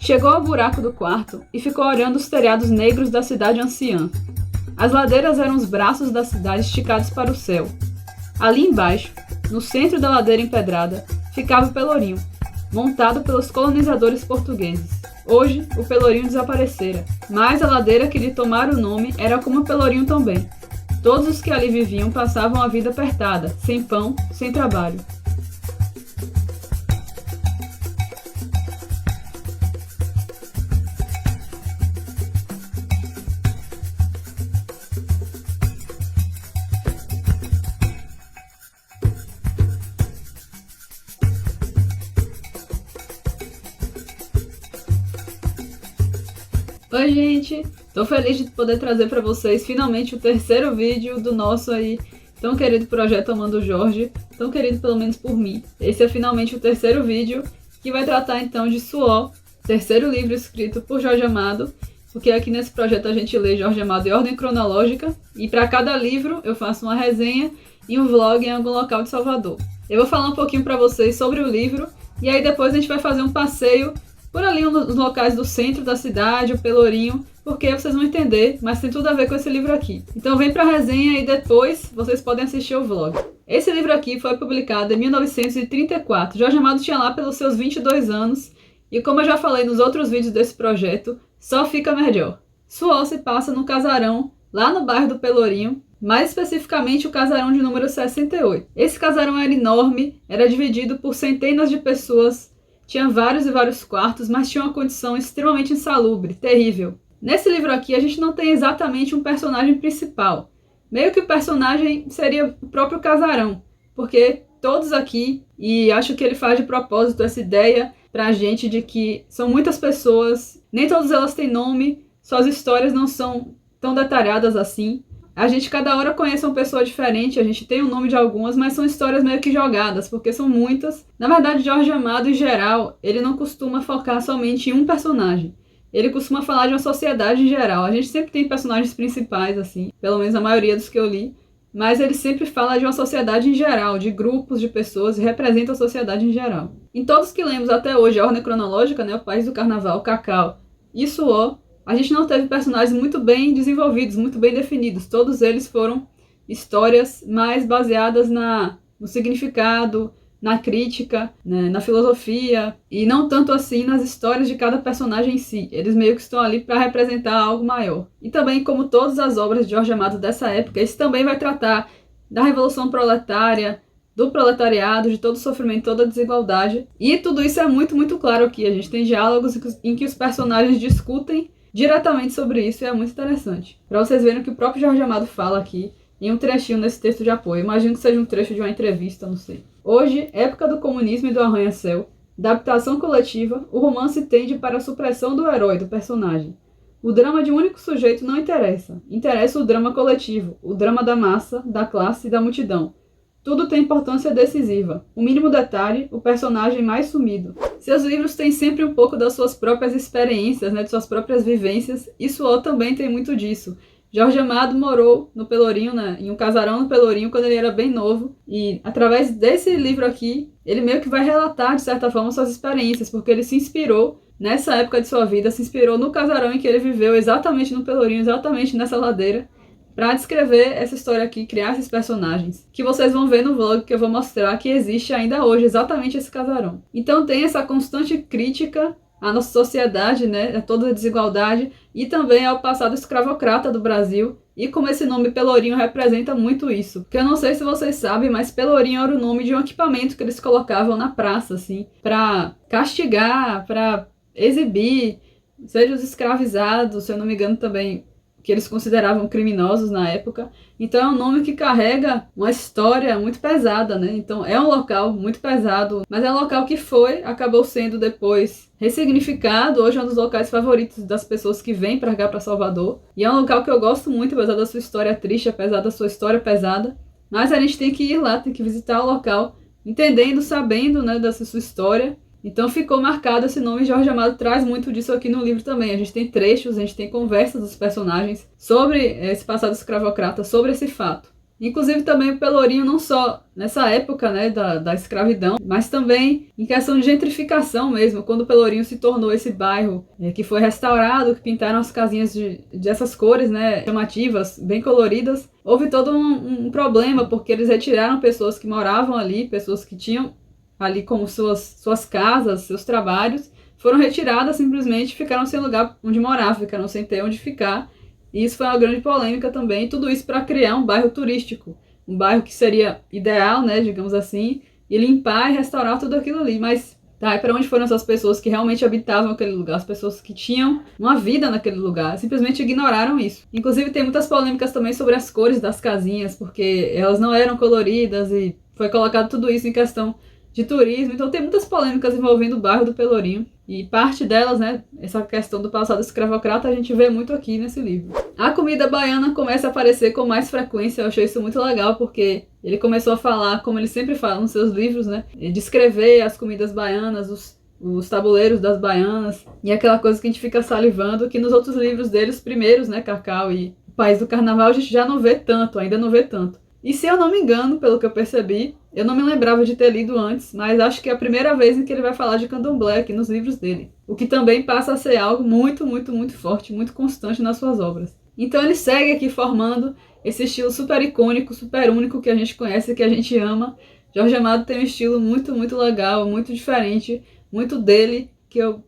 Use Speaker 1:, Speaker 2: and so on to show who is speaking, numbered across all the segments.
Speaker 1: Chegou ao buraco do quarto e ficou olhando os telhados negros da cidade anciã. As ladeiras eram os braços da cidade esticados para o céu. Ali embaixo, no centro da ladeira empedrada, ficava o Pelourinho, montado pelos colonizadores portugueses. Hoje, o Pelourinho desaparecera, mas a ladeira que lhe tomara o nome era como o Pelourinho também. Todos os que ali viviam passavam a vida apertada, sem pão, sem trabalho. Oi gente, tô feliz de poder trazer para vocês finalmente o terceiro vídeo do nosso aí tão querido projeto Amando Jorge, tão querido pelo menos por mim. Esse é finalmente o terceiro vídeo que vai tratar então de Suor, terceiro livro escrito por Jorge Amado, porque aqui nesse projeto a gente lê Jorge Amado em ordem cronológica e para cada livro eu faço uma resenha e um vlog em algum local de Salvador. Eu vou falar um pouquinho para vocês sobre o livro e aí depois a gente vai fazer um passeio por ali nos locais do centro da cidade, o Pelourinho, porque vocês vão entender, mas tem tudo a ver com esse livro aqui. Então vem pra resenha e depois vocês podem assistir o vlog. Esse livro aqui foi publicado em 1934. Jorge Amado tinha lá pelos seus 22 anos e como eu já falei nos outros vídeos desse projeto, só fica melhor. Suor se passa num casarão lá no bairro do Pelourinho, mais especificamente o casarão de número 68. Esse casarão era enorme, era dividido por centenas de pessoas. Tinha vários e vários quartos, mas tinha uma condição extremamente insalubre, terrível. Nesse livro aqui, a gente não tem exatamente um personagem principal. Meio que o personagem seria o próprio casarão, porque todos aqui, e acho que ele faz de propósito essa ideia pra gente de que são muitas pessoas, nem todas elas têm nome, suas histórias não são tão detalhadas assim. A gente cada hora conhece uma pessoa diferente, a gente tem o nome de algumas, mas são histórias meio que jogadas, porque são muitas. Na verdade, Jorge Amado, em geral, ele não costuma focar somente em um personagem. Ele costuma falar de uma sociedade em geral. A gente sempre tem personagens principais, assim, pelo menos a maioria dos que eu li, mas ele sempre fala de uma sociedade em geral, de grupos de pessoas, e representa a sociedade em geral. Em todos que lemos até hoje, a ordem cronológica, né, o País do Carnaval, Cacau e Suor, a gente não teve personagens muito bem desenvolvidos, muito bem definidos. Todos eles foram histórias mais baseadas no significado, na crítica, né, na filosofia, e não tanto assim nas histórias de cada personagem em si. Eles meio que estão ali para representar algo maior. E também, como todas as obras de Jorge Amado dessa época, esse também vai tratar da Revolução Proletária, do proletariado, de todo o sofrimento, toda a desigualdade. E tudo isso é muito, muito claro aqui. A gente tem diálogos em que os personagens discutem diretamente sobre isso e é muito interessante. Para vocês verem o que o próprio Jorge Amado fala aqui em um trechinho nesse texto de apoio. Imagino que seja um trecho de uma entrevista, não sei. Hoje, época do comunismo e do arranha-céu, da habitação coletiva, o romance tende para a supressão do herói, do personagem. O drama de um único sujeito não interessa. Interessa o drama coletivo, o drama da massa, da classe e da multidão. Tudo tem importância decisiva. O mínimo detalhe, o personagem mais sumido. Seus livros têm sempre um pouco das suas próprias experiências, né, de suas próprias vivências, e Suor também tem muito disso. Jorge Amado morou no Pelourinho, né, em um casarão no Pelourinho, quando ele era bem novo, e através desse livro aqui, ele meio que vai relatar, de certa forma, suas experiências, porque ele se inspirou, nessa época de sua vida, se inspirou no casarão em que ele viveu, exatamente no Pelourinho, exatamente nessa ladeira, para descrever essa história aqui, criar esses personagens, que vocês vão ver no vlog que eu vou mostrar que existe ainda hoje exatamente esse casarão. Então tem essa constante crítica à nossa sociedade, né, a toda a desigualdade e também ao passado escravocrata do Brasil, e como esse nome Pelourinho representa muito isso. Porque eu não sei se vocês sabem, mas Pelourinho era o nome de um equipamento que eles colocavam na praça, assim, para castigar, para exibir, seja os escravizados, se eu não me engano também, que eles consideravam criminosos na época. Então é um nome que carrega uma história muito pesada, né? Então é um local muito pesado, mas é um local que acabou sendo depois ressignificado. Hoje é um dos locais favoritos das pessoas que vêm para cá, para Salvador. E é um local que eu gosto muito, apesar da sua história triste, apesar da sua história pesada. Mas a gente tem que ir lá, tem que visitar o local, entendendo, sabendo, né, dessa sua história. Então ficou marcado esse nome. Jorge Amado traz muito disso aqui no livro também. A gente tem trechos, a gente tem conversas dos personagens sobre esse passado escravocrata, sobre esse fato. Inclusive também o Pelourinho não só nessa época, né, da escravidão, mas também em questão de gentrificação mesmo, quando o Pelourinho se tornou esse bairro que foi restaurado, que pintaram as casinhas dessas cores, né, chamativas, bem coloridas. Houve todo um problema, porque eles retiraram pessoas que moravam ali, pessoas que tinham ali como suas casas, seus trabalhos, foram retiradas simplesmente, ficaram sem lugar onde morar, ficaram sem ter onde ficar. E isso foi uma grande polêmica também, tudo isso para criar um bairro turístico, um bairro que seria ideal, né, digamos assim, e limpar e restaurar tudo aquilo ali. Mas tá, e para onde foram essas pessoas que realmente habitavam aquele lugar, as pessoas que tinham uma vida naquele lugar? Simplesmente ignoraram isso. Inclusive tem muitas polêmicas também sobre as cores das casinhas, porque elas não eram coloridas e foi colocado tudo isso em questão de turismo. Então tem muitas polêmicas envolvendo o bairro do Pelourinho. E parte delas, né, essa questão do passado escravocrata, a gente vê muito aqui nesse livro. A comida baiana começa a aparecer com mais frequência, eu achei isso muito legal, porque ele começou a falar, como ele sempre fala nos seus livros, né, descrever as comidas baianas, os tabuleiros das baianas, e aquela coisa que a gente fica salivando, que nos outros livros dele, os primeiros, né, Cacau e O País do Carnaval, a gente já não vê tanto, ainda não vê tanto. E se eu não me engano, pelo que eu percebi, eu não me lembrava de ter lido antes, mas acho que é a primeira vez em que ele vai falar de candomblé aqui nos livros dele. O que também passa a ser algo muito, muito, muito forte, muito constante nas suas obras. Então ele segue aqui formando esse estilo super icônico, super único que a gente conhece e que a gente ama. Jorge Amado tem um estilo muito, muito legal, muito diferente, muito dele, que eu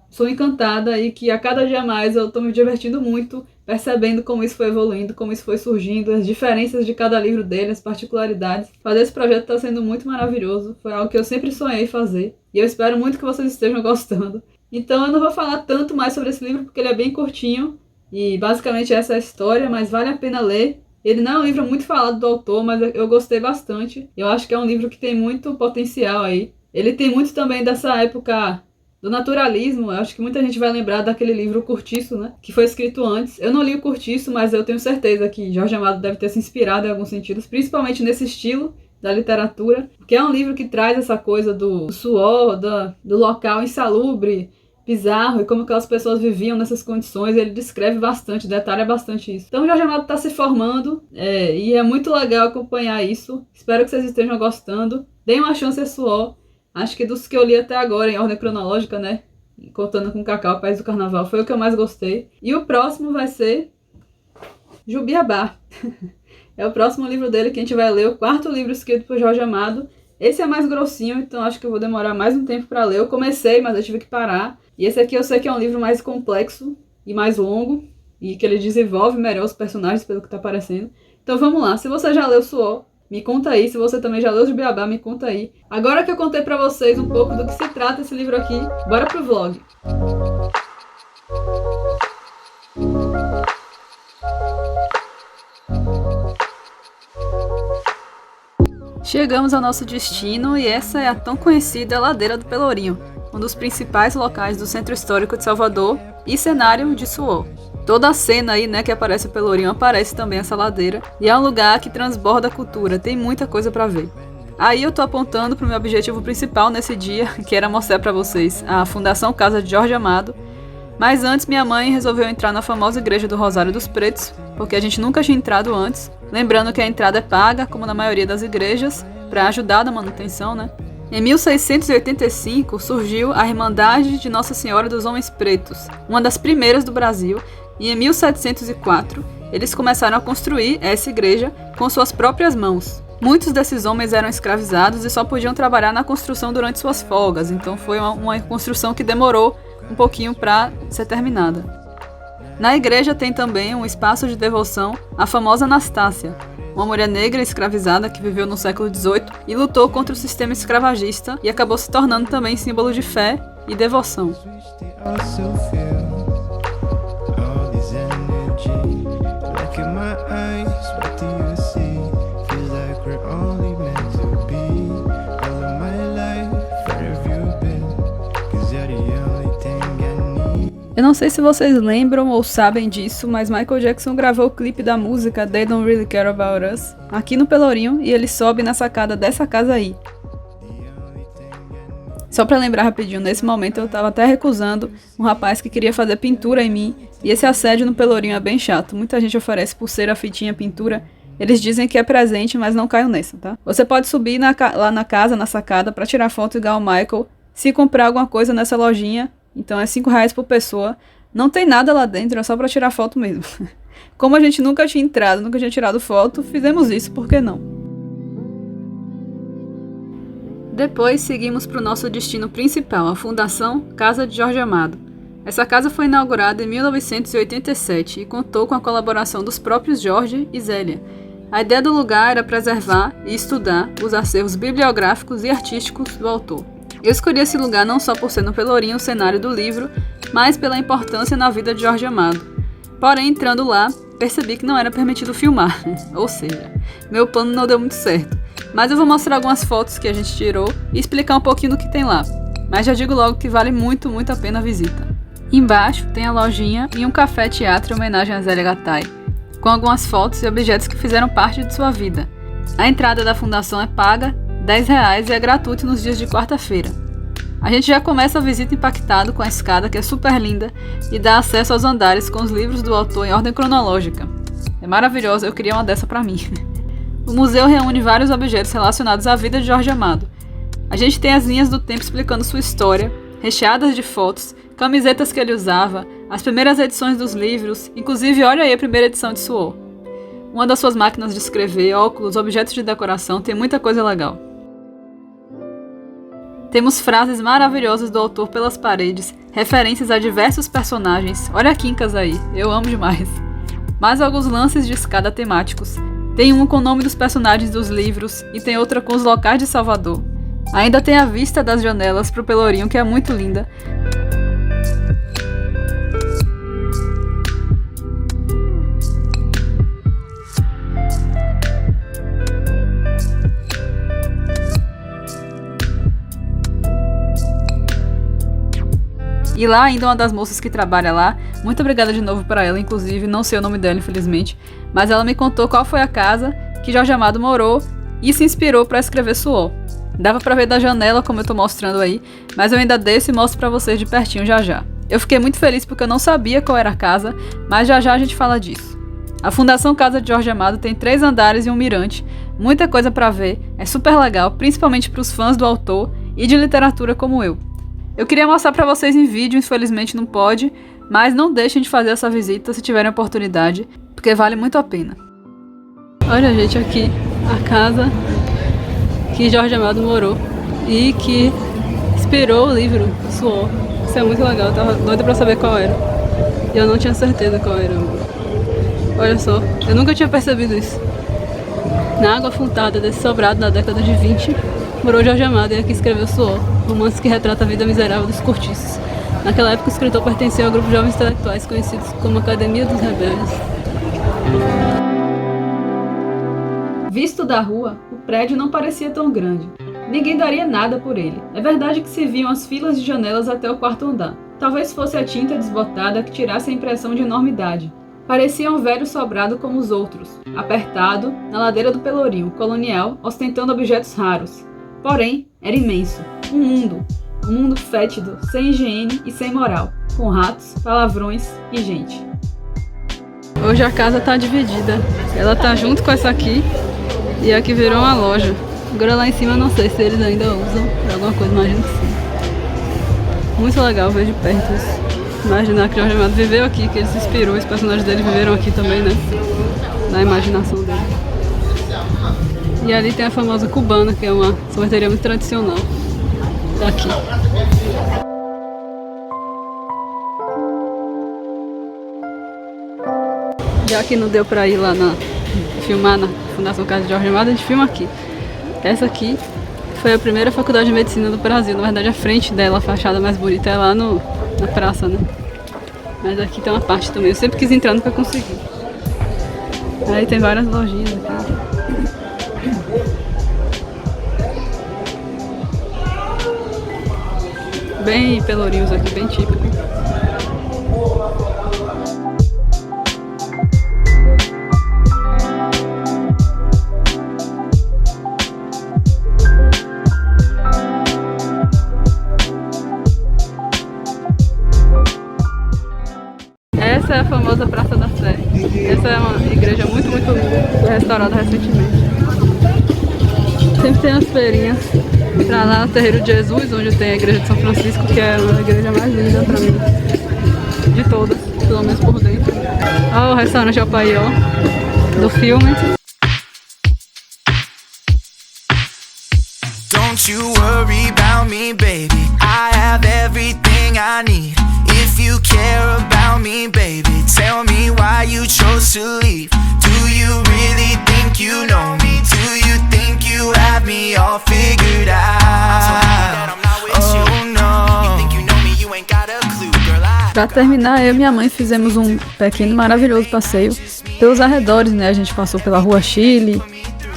Speaker 1: sou encantada e que a cada dia mais eu estou me divertindo muito, percebendo como isso foi evoluindo, como isso foi surgindo, as diferenças de cada livro dele, as particularidades. Fazer esse projeto está sendo muito maravilhoso, foi algo que eu sempre sonhei fazer, e eu espero muito que vocês estejam gostando. Então eu não vou falar tanto mais sobre esse livro, porque ele é bem curtinho, e basicamente essa é a história, mas vale a pena ler. Ele não é um livro muito falado do autor, mas eu gostei bastante. Eu acho que é um livro que tem muito potencial aí. Ele tem muito também dessa época do naturalismo. Eu acho que muita gente vai lembrar daquele livro O Cortiço, né? Que foi escrito antes. Eu não li O Cortiço, mas eu tenho certeza que Jorge Amado deve ter se inspirado em alguns sentidos, principalmente nesse estilo da literatura, porque é um livro que traz essa coisa do suor, do local insalubre, bizarro, e como aquelas pessoas viviam nessas condições. Ele descreve bastante, detalha bastante isso. Então o Jorge Amado está se formando, e é muito legal acompanhar isso. Espero que vocês estejam gostando. Deem uma chance a Suor. Acho que dos que eu li até agora, em ordem cronológica, né, contando com Cacau, País do Carnaval, foi o que eu mais gostei. E o próximo vai ser Jubiabá. É o próximo livro dele que a gente vai ler, o quarto livro escrito por Jorge Amado. Esse é mais grossinho, então acho que eu vou demorar mais um tempo para ler. Eu comecei, mas eu tive que parar. E esse aqui eu sei que é um livro mais complexo e mais longo, e que ele desenvolve melhor os personagens, pelo que tá parecendo. Então vamos lá, se você já leu Suor, me conta aí. Se você também já leu Jubiabá, me conta aí. Agora que eu contei pra vocês um pouco do que se trata esse livro aqui, bora pro vlog. Chegamos ao nosso destino e essa é a tão conhecida Ladeira do Pelourinho, um dos principais locais do Centro Histórico de Salvador e cenário de Suor. Toda a cena aí, né, que aparece o Pelourinho, aparece também essa ladeira. E é um lugar que transborda a cultura, tem muita coisa pra ver. Aí eu tô apontando pro meu objetivo principal nesse dia, que era mostrar pra vocês a Fundação Casa de Jorge Amado. Mas antes minha mãe resolveu entrar na famosa Igreja do Rosário dos Pretos, porque a gente nunca tinha entrado antes. Lembrando que a entrada é paga, como na maioria das igrejas, pra ajudar na manutenção, né? Em 1685 surgiu a Irmandade de Nossa Senhora dos Homens Pretos, uma das primeiras do Brasil, e em 1704 eles começaram a construir essa igreja com suas próprias mãos. Muitos desses homens eram escravizados e só podiam trabalhar na construção durante suas folgas, então foi uma construção que demorou um pouquinho para ser terminada. Na igreja tem também um espaço de devoção à famosa Anastácia, uma mulher negra escravizada que viveu no século XVIII e lutou contra o sistema escravagista e acabou se tornando também símbolo de fé e devoção. Eu não sei se vocês lembram ou sabem disso, mas Michael Jackson gravou o clipe da música They Don't Really Care About Us aqui no Pelourinho e ele sobe na sacada dessa casa aí. Só pra lembrar rapidinho, nesse momento eu tava até recusando um rapaz que queria fazer pintura em mim, e esse assédio no Pelourinho é bem chato. Muita gente oferece pulseira, fitinha, pintura, Eles dizem que é presente, mas não caio nessa, tá? Você pode subir lá na casa, na sacada, pra tirar foto igual o Michael, se comprar alguma coisa nessa lojinha. Então é R$5 por pessoa. Não tem nada lá dentro, é só pra tirar foto mesmo. Como a gente nunca tinha entrado, nunca tinha tirado foto, fizemos isso, por que não? Depois seguimos para o nosso destino principal, a Fundação Casa de Jorge Amado. Essa casa foi inaugurada em 1987 e contou com a colaboração dos próprios Jorge e Zélia. A ideia do lugar era preservar e estudar os acervos bibliográficos e artísticos do autor. Eu escolhi esse lugar não só por ser no Pelourinho o cenário do livro, mas pela importância na vida de Jorge Amado. Porém, entrando lá, percebi que não era permitido filmar, ou seja, meu plano não deu muito certo. Mas eu vou mostrar algumas fotos que a gente tirou e explicar um pouquinho do que tem lá. Mas já digo logo que vale muito, muito a pena a visita. Embaixo tem a lojinha e um café-teatro em homenagem a Zélia Gattai, com algumas fotos e objetos que fizeram parte de sua vida. A entrada da fundação é paga, R$10 e é gratuito nos dias de quarta-feira. A gente já começa a visita impactado com a escada, que é super linda, e dá acesso aos andares com os livros do autor em ordem cronológica. É maravilhosa, eu queria uma dessa pra mim. O museu reúne vários objetos relacionados à vida de Jorge Amado. A gente tem as linhas do tempo explicando sua história, recheadas de fotos, camisetas que ele usava, as primeiras edições dos livros, inclusive olha aí a primeira edição de Suor. Uma das suas máquinas de escrever, óculos, objetos de decoração, tem muita coisa legal. Temos frases maravilhosas do autor pelas paredes, referências a diversos personagens, olha a Quincas aí, eu amo demais. Mais alguns lances de escada temáticos. Tem um com o nome dos personagens dos livros e tem outra com os locais de Salvador. Ainda tem a vista das janelas pro Pelourinho, que é muito linda. E lá ainda uma das moças que trabalha lá, muito obrigada de novo para ela, inclusive, não sei o nome dela infelizmente, mas ela me contou qual foi a casa que Jorge Amado morou e se inspirou para escrever Suor. Dava para ver da janela como eu tô mostrando aí, mas eu ainda desço e mostro para vocês de pertinho já já. Eu fiquei muito feliz porque eu não sabia qual era a casa, mas já já a gente fala disso. A Fundação Casa de Jorge Amado tem 3 andares e um mirante, muita coisa para ver, é super legal, principalmente para os fãs do autor e de literatura como eu. Eu queria mostrar pra vocês em vídeo, infelizmente não pode, mas não deixem de fazer essa visita se tiverem oportunidade, porque vale muito a pena. Olha, gente, aqui a casa que Jorge Amado morou e que inspirou o livro Suor. Isso é muito legal, eu tava doida pra saber qual era. E eu não tinha certeza qual era. Olha só, eu nunca tinha percebido isso. Na água afundada desse sobrado na década de 20, morou Jorge Amado e aqui escreveu Suor, romance que retrata a vida miserável dos cortiços. Naquela época, o escritor pertenceu ao grupo de jovens intelectuais conhecidos como Academia dos Rebeldes. Visto da rua, o prédio não parecia tão grande. Ninguém daria nada por ele. É verdade que se viam as filas de janelas até o 4º andar. Talvez fosse a tinta desbotada que tirasse a impressão de enormidade. Parecia um velho sobrado como os outros, apertado, na ladeira do Pelourinho, colonial, ostentando objetos raros. Porém, era imenso. Um mundo fétido, sem higiene e sem moral, com ratos, palavrões e gente. Hoje a casa tá dividida. Ela tá junto com essa aqui e aqui virou uma loja. Agora lá em cima eu não sei se eles ainda usam pra alguma coisa, imagino que sim. Muito legal ver de perto isso. Imaginar que Jorge Amado viveu aqui, que ele se inspirou, os personagens dele viveram aqui também, né? Na imaginação dele. E ali tem a famosa Cubana, que é uma sorveteria muito tradicional daqui. Já que não deu pra ir lá filmar na Fundação Casa de Jorge Amado, a gente filma aqui. Essa aqui foi a primeira faculdade de medicina do Brasil. Na verdade, a frente dela, a fachada mais bonita, é lá na praça, né? Mas aqui tem uma parte também. Eu sempre quis entrar, nunca consegui. Aí tem várias lojinhas aqui. Bem pelourinhos aqui, bem típico. Essa é a famosa Praça da Sé. Essa é uma igreja muito linda. restaurada recentemente. Sempre tem as feirinhas pra lá no Terreiro de Jesus, onde tem a igreja de São Francisco, que é uma igreja mais linda pra mim. De todas, pelo menos por dentro. Ó, o restaurante Alpaió do filme.
Speaker 2: Don't you worry about me, baby. I have everything I need. If you care about me, baby, tell me why you chose to leave. Do you really think you know me? Do you think you have me all figured out? Oh no. You think you know me, you ain't got a clue, girl.
Speaker 1: Pra terminar, eu e minha mãe fizemos um pequeno maravilhoso passeio pelos arredores, né? A gente passou pela Rua Chile,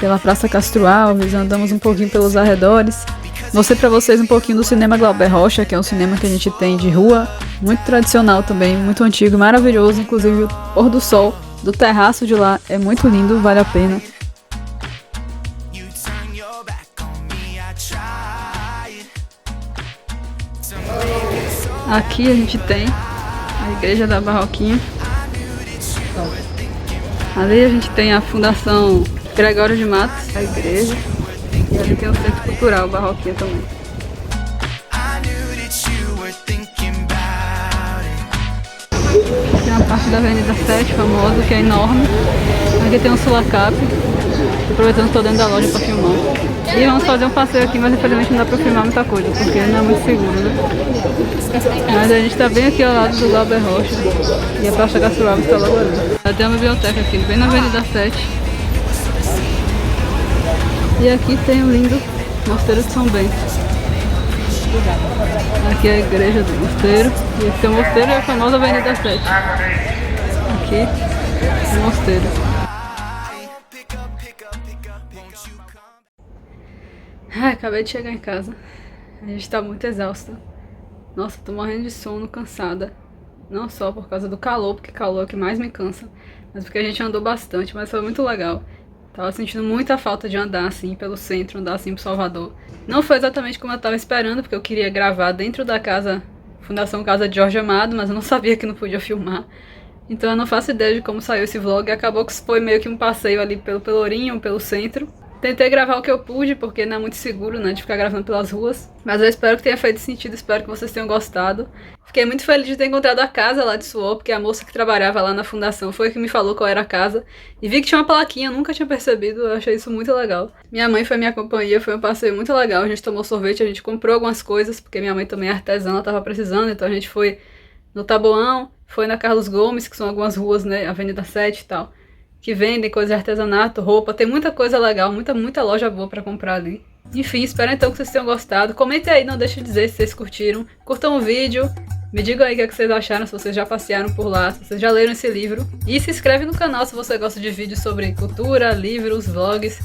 Speaker 1: pela Praça Castro Alves, andamos um pouquinho pelos arredores. Mostrei pra vocês um pouquinho do cinema Glauber Rocha, que é um cinema que a gente tem de rua, muito tradicional também, muito antigo, maravilhoso. Inclusive o pôr do sol do terraço de lá é muito lindo, vale a pena. Aqui a gente tem a Igreja da Barroquinha. Ali a gente tem a Fundação Gregório de Matos, a igreja. E ali tem o Centro Cultural Barroquinha também. Tem uma parte da Avenida 7 famosa, que é enorme. Aqui tem um Sulacap. Aproveitando que estou dentro da loja para filmar. E vamos fazer um passeio aqui, mas infelizmente não dá para filmar muita coisa, porque não é muito seguro, né? Mas a gente está bem aqui ao lado do Glauber Rocha. E a Praça Castro Alves está logo ali. Tem uma biblioteca aqui, bem na Avenida 7. E aqui tem o lindo Mosteiro de São Bento. Aqui é a igreja do mosteiro. E aqui tem o mosteiro e a famosa Avenida 7. Aqui o mosteiro. Ai, acabei de chegar em casa. A gente tá muito exausta. Nossa, tô morrendo de sono, cansada. Não só por causa do calor, porque calor é o que mais me cansa, mas porque a gente andou bastante, mas foi muito legal. Tava sentindo muita falta de andar assim pelo centro, andar assim pro Salvador. Não foi exatamente como eu tava esperando, porque eu queria gravar dentro da casa, Fundação Casa de Jorge Amado, mas eu não sabia que não podia filmar. Então eu não faço ideia de como saiu esse vlog. Acabou que foi meio que um passeio ali pelo Pelourinho, pelo centro. Tentei gravar o que eu pude, porque não é muito seguro, né, de ficar gravando pelas ruas. Mas eu espero que tenha feito sentido, espero que vocês tenham gostado. Fiquei muito feliz de ter encontrado a casa lá de Suor, porque a moça que trabalhava lá na fundação foi que me falou qual era a casa. E vi que tinha uma plaquinha, eu nunca tinha percebido, eu achei isso muito legal. Minha mãe foi minha companhia, foi um passeio muito legal. A gente tomou sorvete, a gente comprou algumas coisas, porque minha mãe também é artesã, ela tava precisando. Então a gente foi no Taboão, foi na Carlos Gomes, que são algumas ruas, né, Avenida 7 e tal, que vendem coisas de artesanato, roupa, tem muita coisa legal, muita loja boa pra comprar ali. Enfim, espero então que vocês tenham gostado. Comentem aí, não deixem de dizer se vocês curtiram. Curtam o vídeo, me digam aí o que vocês acharam, se vocês já passearam por lá, se vocês já leram esse livro. E se inscreve no canal se você gosta de vídeos sobre cultura, livros, vlogs,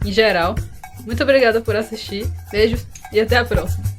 Speaker 1: em geral. Muito obrigada por assistir, beijos e até a próxima.